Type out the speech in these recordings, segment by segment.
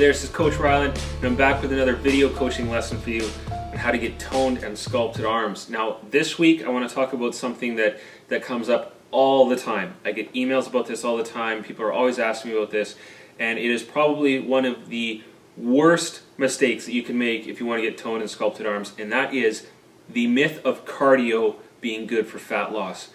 there, this is Coach Ryland, and I'm back with another video coaching lesson for you on how to get toned and sculpted arms. Now, this week I want to talk about something that comes up all the time. I get emails about this all the time. People are always asking me about this, and it is probably one of the worst mistakes that you can make if you want to get toned and sculpted arms, and that is the myth of cardio being good for fat loss.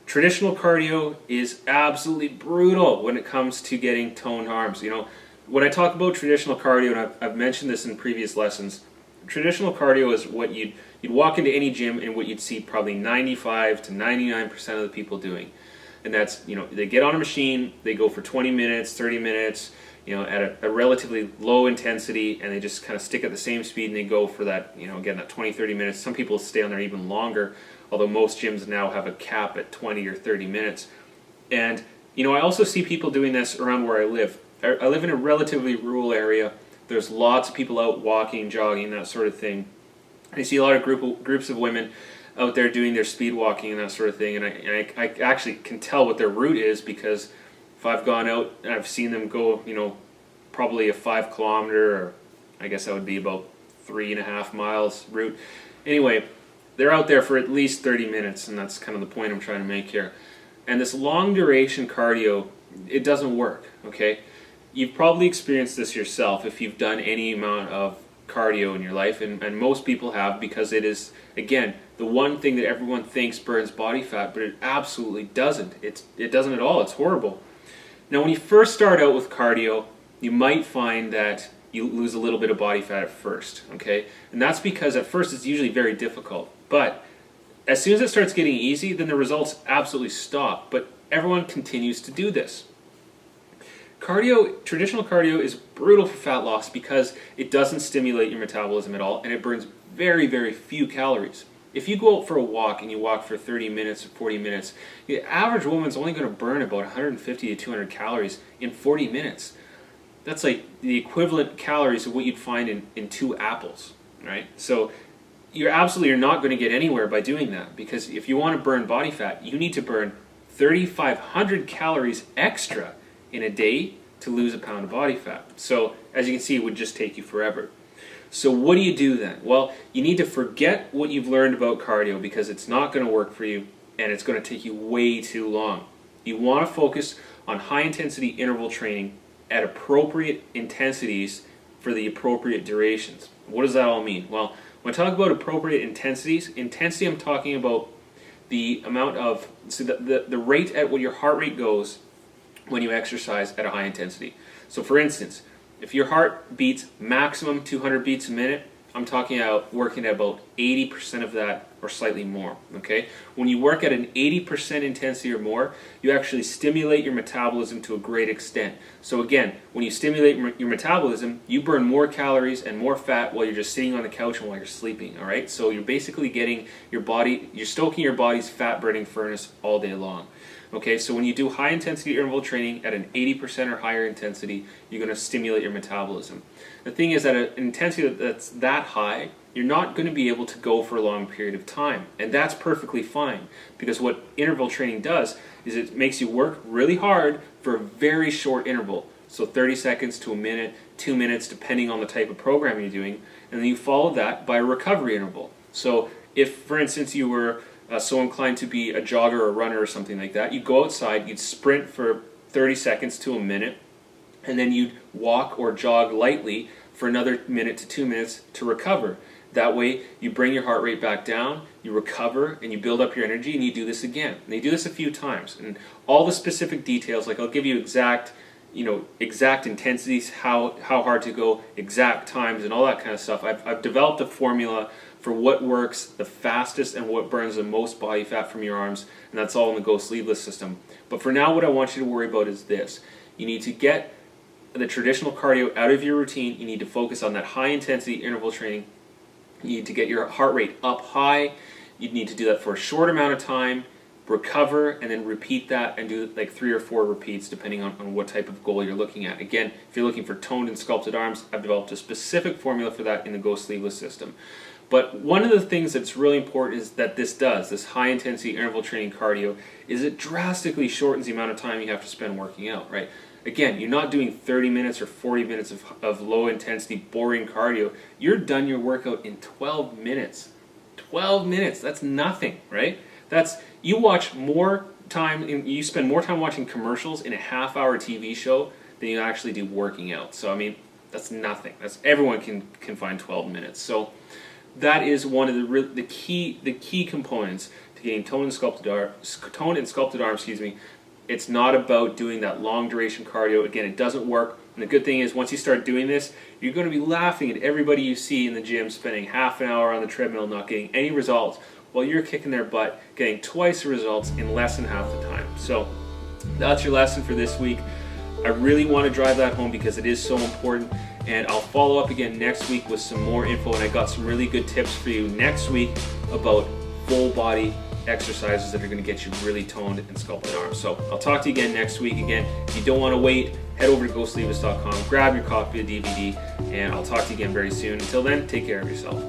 Traditional cardio is absolutely brutal when it comes to getting toned arms. You know, when I talk about traditional cardio, and I've mentioned this in previous lessons, traditional cardio is what you'd walk into any gym and what you'd see probably 95 to 99% of the people doing. And that's, you know, they get on a machine, they go for 20 minutes, 30 minutes, you know, at a relatively low intensity, and they just kind of stick at the same speed and they go for that, you know, again, that 20, 30 minutes. Some people stay on there even longer, although most gyms now have a cap at 20 or 30 minutes. And, you know, I also see people doing this around where I live. I live in a relatively rural area. There's lots of people out walking, jogging, that sort of thing. I see a lot of groups of women out there doing their speed walking and that sort of thing, and I actually can tell what their route is, because if I've gone out and I've seen them go, you know, probably a 5 kilometer, or I guess that would be about 3.5 miles route. Anyway, they're out there for at least 30 minutes, and that's kind of the point I'm trying to make here. And this long duration cardio, it doesn't work, okay? You've probably experienced this yourself if you've done any amount of cardio in your life, and most people have, because it is, again, the one thing that everyone thinks burns body fat, but it absolutely doesn't. It doesn't at all. It's horrible. Now, when you first start out with cardio, you might find that you lose a little bit of body fat at first, okay? And that's because at first it's usually very difficult. But as soon as it starts getting easy, then the results absolutely stop. But everyone continues to do this. Cardio, traditional cardio, is brutal for fat loss because it doesn't stimulate your metabolism at all, and it burns very, very few calories. If you go out for a walk and you walk for 30 minutes or 40 minutes, the average woman's only going to burn about 150 to 200 calories in 40 minutes. That's like the equivalent calories of what you'd find in 2 apples, right? So you're not going to get anywhere by doing that, because if you want to burn body fat, you need to burn 3,500 calories extra in a day to lose a pound of body fat. So as you can see, it would just take you forever. So what do you do then? Well, you need to forget what you've learned about cardio, because it's not going to work for you and it's going to take you way too long. You want to focus on high intensity interval training at appropriate intensities for the appropriate durations. What does that all mean? Well, when I talk about appropriate intensities, I'm talking about the amount of, so the rate at what your heart rate goes when you exercise at a high intensity. So for instance, if your heart beats maximum 200 beats a minute, I'm talking about working at about 80% of that or slightly more, okay? When you work at an 80% intensity or more, you actually stimulate your metabolism to a great extent. So again, when you stimulate your metabolism, you burn more calories and more fat while you're just sitting on the couch and while you're sleeping, all right? So you're basically getting your body, you're stoking your body's fat burning furnace all day long. Okay, so when you do high intensity interval training at an 80% or higher intensity, you're going to stimulate your metabolism. The thing is that at an intensity that's that high, you're not going to be able to go for a long period of time. And that's perfectly fine, because what interval training does is it makes you work really hard for a very short interval. So 30 seconds to a minute, 2 minutes, depending on the type of programming you're doing. And then you follow that by a recovery interval. So if, for instance, you were so inclined to be a jogger or a runner or something like that, you'd go outside, you'd sprint for 30 seconds to a minute, and then you'd walk or jog lightly for another minute to 2 minutes to recover. That way you bring your heart rate back down, you recover, and you build up your energy, and you do this again. And you do this a few times. And all the specific details, like I'll give you exact intensities, how hard to go, exact times, and all that kind of stuff. I've developed a formula for what works the fastest and what burns the most body fat from your arms, and that's all in the Go Sleeveless system. But for now, what I want you to worry about is this. You need to get the traditional cardio out of your routine. You need to focus on that high intensity interval training. You need to get your heart rate up high. You need to do that for a short amount of time, recover, and then repeat that, and do like 3 or 4 repeats depending on what type of goal you're looking at. Again, if you're looking for toned and sculpted arms, I've developed a specific formula for that in the Go Sleeveless system. But one of the things that's really important is that this high intensity interval training cardio, is it drastically shortens the amount of time you have to spend working out, right? again, you're not doing 30 minutes or 40 minutes of low intensity, boring cardio. You're done your workout in 12 minutes. 12 minutes, that's nothing, right? You watch more time, you spend more time watching commercials in a half-hour TV show than you actually do working out. So I mean, that's nothing. Everyone can find 12 minutes. So that is one of the key components to getting toned and sculpted arms. It's not about doing that long duration cardio. Again, it doesn't work. And the good thing is, once you start doing this, you're going to be laughing at everybody you see in the gym spending half an hour on the treadmill not getting any results, while you're kicking their butt, getting twice the results in less than half the time. So that's your lesson for this week. I really want to drive that home because it is so important. And I'll follow up again next week with some more info. And I got some really good tips for you next week about full body exercises that are going to get you really toned and sculpted arms. So I'll talk to you again next week. Again, if you don't want to wait, head over to GoSleeveless.com, grab your copy of DVD, and I'll talk to you again very soon. Until then, take care of yourself.